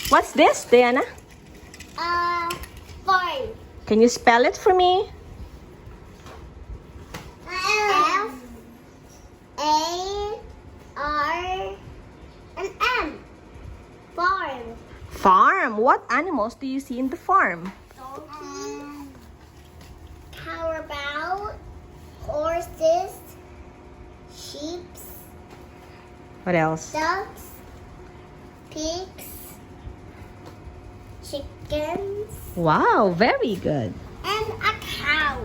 What's this, Diana? Farm. Can you spell it for me? F-A-R-M. Farm. Farm. What animals do you see in the farm? Donkey. Carabao. Horses. Sheep. What else? Ducks. Pigs. Chickens. Wow, very good. And a cow.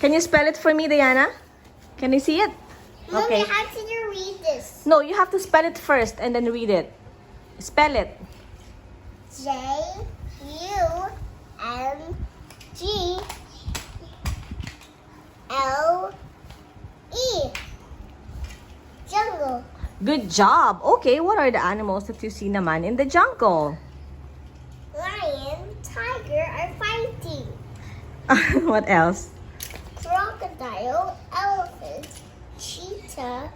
Can you spell it for me, Diana? Can you see it? Mommy, how did you read this? No, you have to spell it first and then read it. Spell it. J-U-N-G-L-E. Jungle. Good job. Okay, what are the animals that you see naman in the jungle? Lion, tiger are fighting. What else? Crocodile, elephant, cheetah,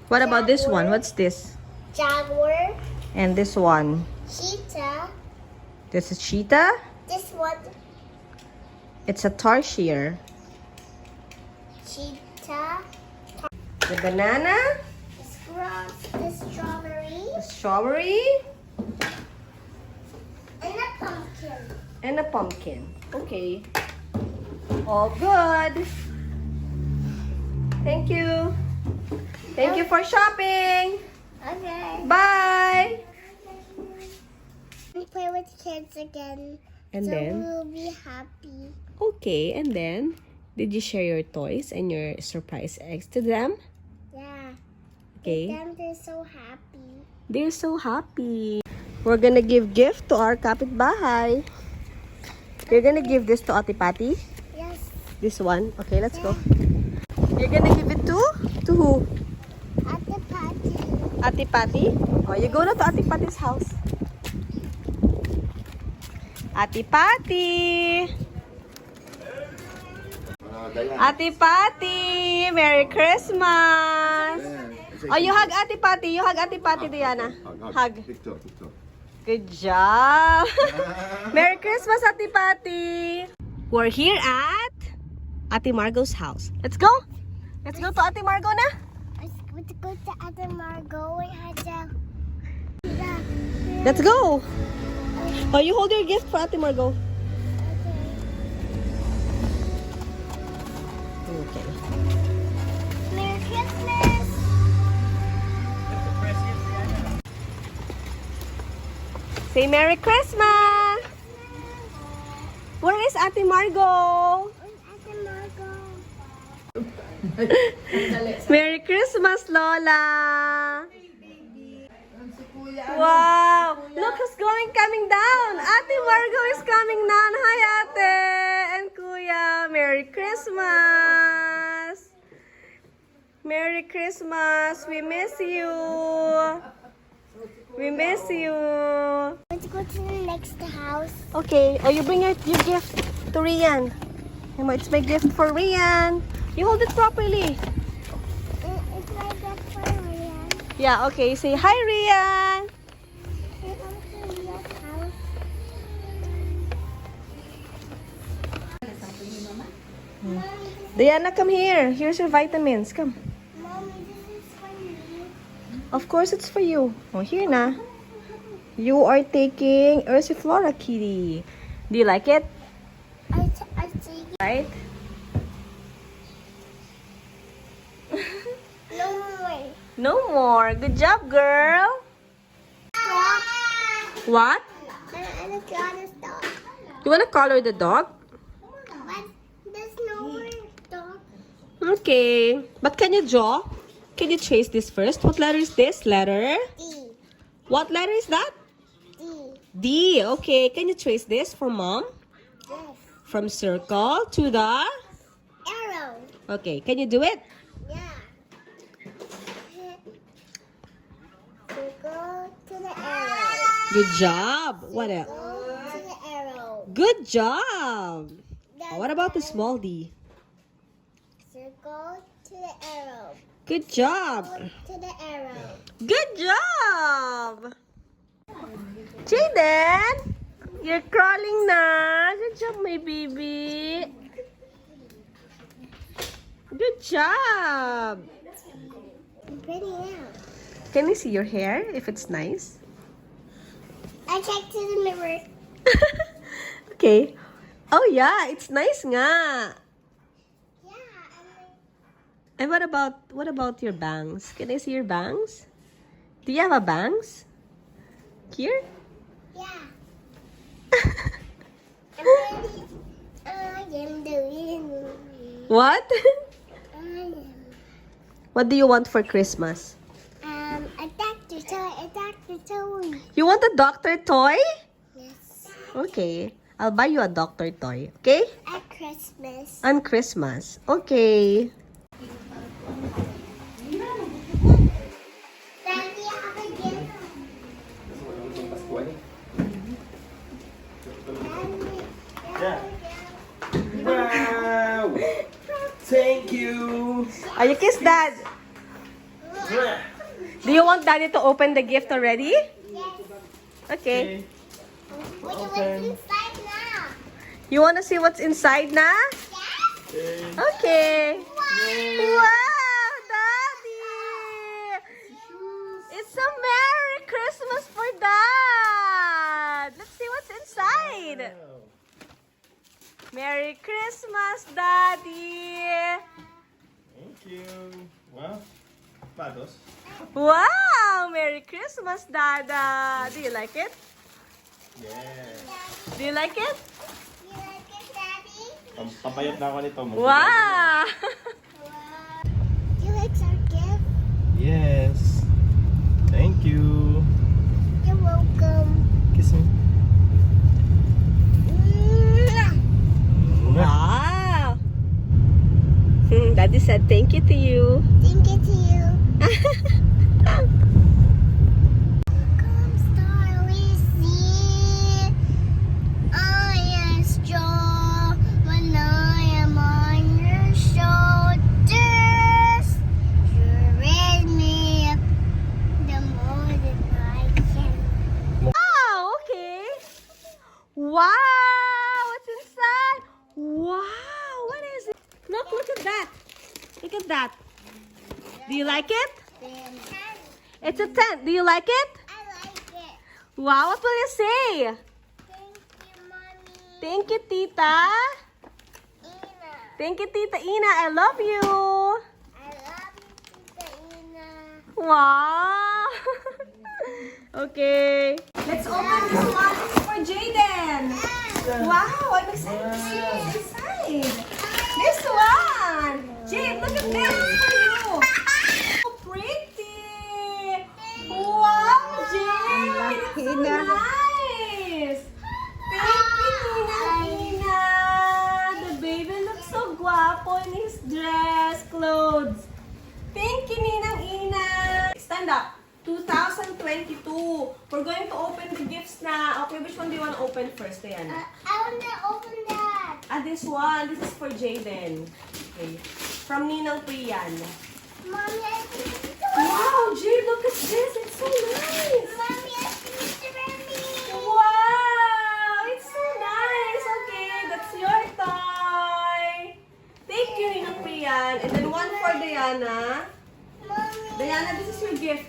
What about this Jaguar. one? What's this? jaguar, And this one? cheetah. This is cheetah. This one, It's a tarsier. cheetah. The banana. The strawberry. The strawberry. And a pumpkin. And a pumpkin. Okay. All good. Thank you. Thank you for shopping. Okay. Bye. We play with kids again. And so then? we'll be happy. Okay, and then, did you share your toys and your surprise eggs to them? Yeah. Okay. Them, they're so happy. They're so happy. We're gonna give gift to our kapitbahay. You're gonna give this to Ate Patty? Yes. This one? Okay, let's go. You're gonna give it to? To who? At the party. Ate Patty? Oh, you go na to Ate Patty's house. Ate Patty! Ate Patty! Merry Christmas! Oh, you hug Ate Patty. You hug Ate Patty, Diana. Hug. Good job. Merry Christmas, Ate Patty. We're here at Ate Margot's house. Let's go. Let's go to Ate Margot na. Let's go to Ate Margot and have Let's go. Oh, you hold your gift for Ate Margot. Okay. Merry Christmas. Say Merry Christmas. Where is Ate Margot? Ate Margot. Merry Christmas, Lola. Wow! Look who's coming down. Ate Margot is coming down. Hi, Ate and Kuya. Merry Christmas. Merry Christmas. We miss you. We miss you. Let's go to the next house. Okay. Oh, you bring your gift to Rian. It's my gift for Rian. You hold it properly. It's my gift for Ryan. Yeah, okay. Say hi, Rian. Diana, come here. Here's your vitamins. Come. Mommy, this is for me. Of course, it's for you. Oh, here na. You are taking Ursiflora Kitty. Do you like it? I take it. Right? No more. No more. Good job, girl. Stop. What? And it's gotta stop. You want to color the dog? But there's no more dog. Okay. But can you draw? Can you trace this first? What letter is this? Letter? D. What letter is that? D. D. Okay. Can you trace this for mom? Yes. From circle to the... Arrow. Okay. Can you do it? Yeah. Circle to the arrow. Good job. What else? Go to the arrow. Good job. Then What about the small D? circle to the arrow. Good job. Go to the arrow. Good job. Jaden! You're crawling na. Good job, my baby. Good job. I'm pretty now. Can you see your hair, if it's nice? I checked in the mirror. Okay. Oh yeah, it's nice nga. Yeah, And what about your bangs? Can I see your bangs? Do you have a bangs? Here? yeah. I'm ready. I am doing. What? I am. What do you want for Christmas? A doctor toy. A doctor toy. You want a doctor toy? Yes. Okay. I'll buy you a doctor toy, okay? At Christmas. On Christmas. Okay. Daddy, have a gift. Wow! Thank you! Are you kiss Dad? Do you want Daddy to open the gift already? Yes. Okay. What do you inside now? You want to see what's inside na? Yes. Okay. Wow, Daddy! It's a Merry Christmas for Dad! Let's see what's inside. Merry Christmas, Daddy! Thank you! Wow! Pados? Wow! Merry Christmas, Dada! Do you like it? Yeah! Do you like it? You like it, Daddy? Papayat na ako nito. Wow! Wow. You like our gift? Yes! Thank you! You're welcome. Kiss me. Mwah. Wow! Daddy said thank you to you. Thank you to you. Come, star, we see. I am strong when I am on your shoulders. You raise me up the more than I can. Oh, okay. Wow! What's inside? Wow! What is it? Look at that. Look at that. Do you like it? It's a tent. Do you like it? I like it. Wow, what will you say? Thank you, Mommy. Thank you, Tita. Ina. Thank you, Tita Ina. I love you. I love you, Tita Ina. Wow. Okay. Let's open this one for Jaden. Wow, I'm excited to see what's inside. This one. Jade, look at this for you. So pretty. Wow, Jade. It's so nice. Thank you, Nina. The baby looks so guapo in his dress, clothes. Thank you, Ninang Ina. Stand up. 2022. We're going to open the gifts na. Okay, which one do you want to open first, Diana? I want to open that. This one. This is for Jaden. Okay. From Ninang Priyan. Mommy, I see Wow, Jade, look at this. It's so nice. Mommy, I see strawberry. Wow, it's so nice. Okay, that's your toy. Thank you, Ninang Priyan. And then one for Diana. Mommy, Diana, this is your gift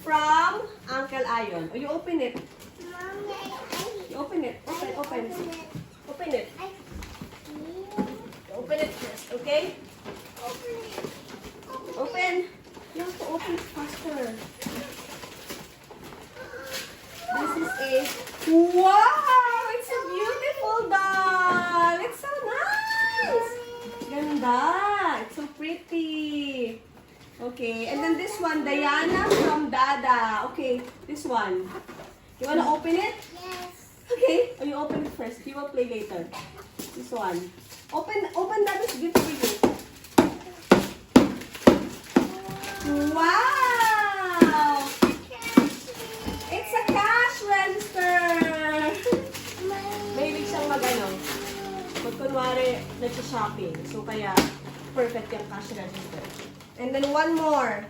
from Uncle Ayon. Oh, you open it. Mommy, You open it. Open, open. Open it. Open it first, okay? Open. You have to open it faster. This is a... Wow! It's a beautiful doll! It's so nice! Ganda! It's so pretty. Okay, and then this one, Diana from Dada. Okay, this one. You wanna open it? Yes. Okay. Oh, you open it first. You will play later. This one. Open Dada's gift for you. Wow! It's a cash register! Mahilig siyang mag-ano. Kunwari, nag-shopping. So, kaya perfect yung cash register. And then one more.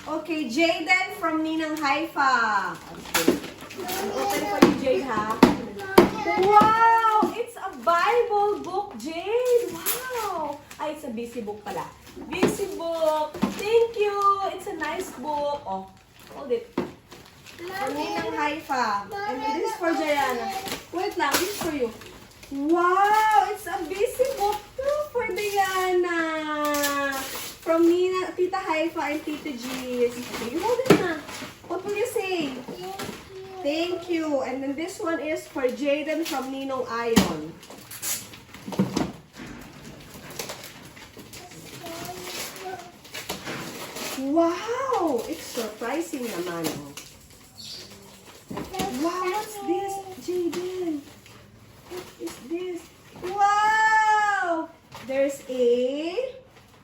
Okay, Jaden from Ninang Haifa. Okay. Open for you, Jade, ha? Wow! It's a Bible book, Jade! Wow! Ay, it's a busy book pala. Busy book! Thank you! It's a nice book. Oh, hold it. For me ng Haifa. And this is for Jayana. Wait lang, this is for you. Wow! It's a busy book too for Diana. From Nina, Tita Haifa and Tita G's. Okay, you hold it na. What will you say? Thank you. And then this one is for Jaden from Ninong Ayon. Wow! It's surprising naman. Oh. Wow, what's this, Jaden? What is this? Wow! There's a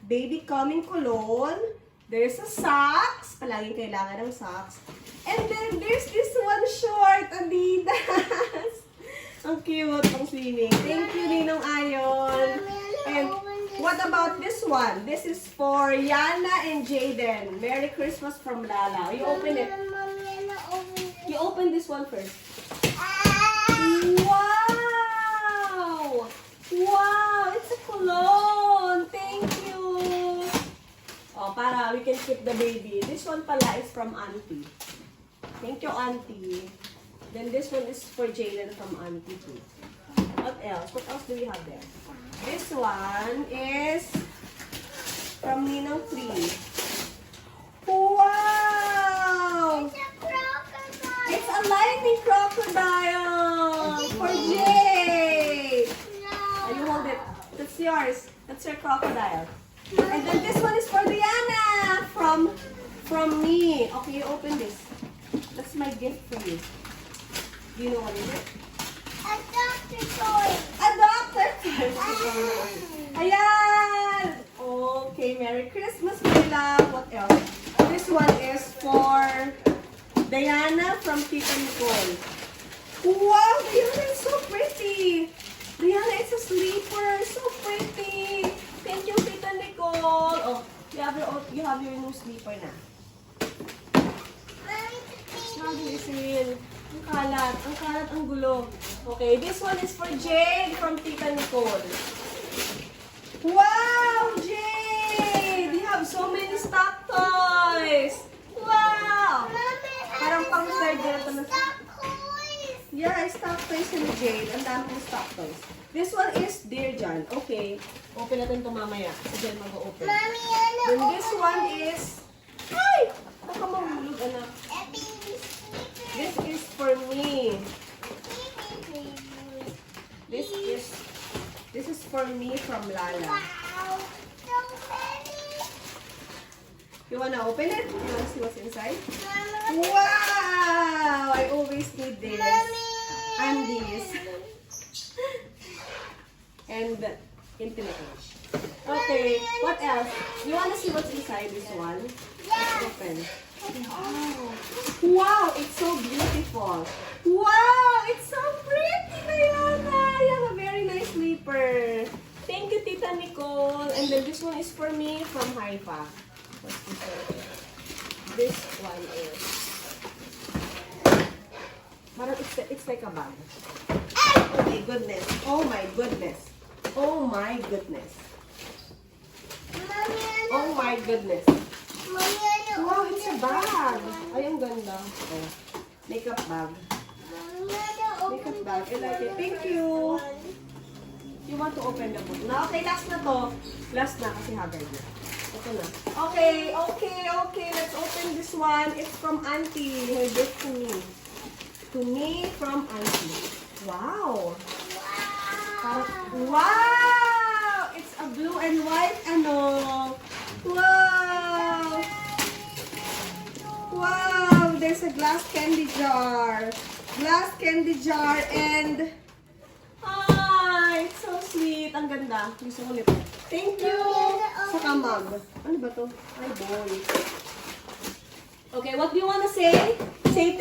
baby coming cologne. There's a socks. Palaging kailangan ng socks. And then there's this one short, Adidas. Ang cute, ang swimming. Thank you, Ninong Ayon. And what about this one? This is for Yana and Jaden. Merry Christmas from Lala. You open it. You open this one first. Wow! Wow! It's a cologne! Thank you! Oh, para we can keep the baby. This one pala is from Auntie. Thank you, Auntie. Then this one is for Jayden from Auntie too. What else? What else do we have there? This one is from Ninong 3. Wow! It's a lightning crocodile for Jay. Oh, you hold it. That's yours. That's your crocodile. And then this one is for Diana from me. Okay, you open this. That's my gift for you. Do you know what is it? A doctor toy. A doctor toy. Ayan. Okay, Merry Christmas, my love. What else? This one is for Diana from Tita Nicole. Wow, Diana is so pretty. Diana, it's a sleeper. So pretty. Thank you, Tita Nicole. Oh, you have your new sleeper na. Nagisin. Ang kalat. Ang kalat, ang gulo. Okay, this one is for Jade from Tita Nicole. Wow, Jade! You have so many stock toys. Wow! Parang pang third na ito na. Yeah, stock toys ni Jade. Ang dami ng stock toys. This one is Dear John. Okay. Open natin ito mamaya. Si Jen mag-open. Then this one is... Ay! Baka mahulog, anak. This is for me. This is for me from Lala. You wanna open it? You wanna see what's inside? Wow! I always need this. And this. And intimate edge. Okay, what else? You wanna see what's inside this one? Open. Wow! Wow! It's so beautiful. Wow! It's so pretty, Diana! You have a very nice sleeper. Thank you, Tita Nicole. And then this one is for me from Haifa. What's this one? This one is... It's like a bag. Oh my goodness. Oh my goodness. Oh my goodness. Oh my goodness. Wow, it's a bag. Ay, ang ganda. Oh, makeup bag. Makeup bag. I like it. Thank you. You want to open the book? Na, okay, last na to. Last na kasi haggard na. Ito na. Okay. Let's open this one. It's from Auntie. Her gift to me. To me from Auntie. Wow. Wow! It's a blue and white ano. Wow! Wow! There's a glass candy jar. Glass candy jar and... Ay! It's so sweet. Ang ganda. Gusto ko nito. Thank you! Saka mug. Ano ba to? Ay, boy. Okay, what do you wanna say? Say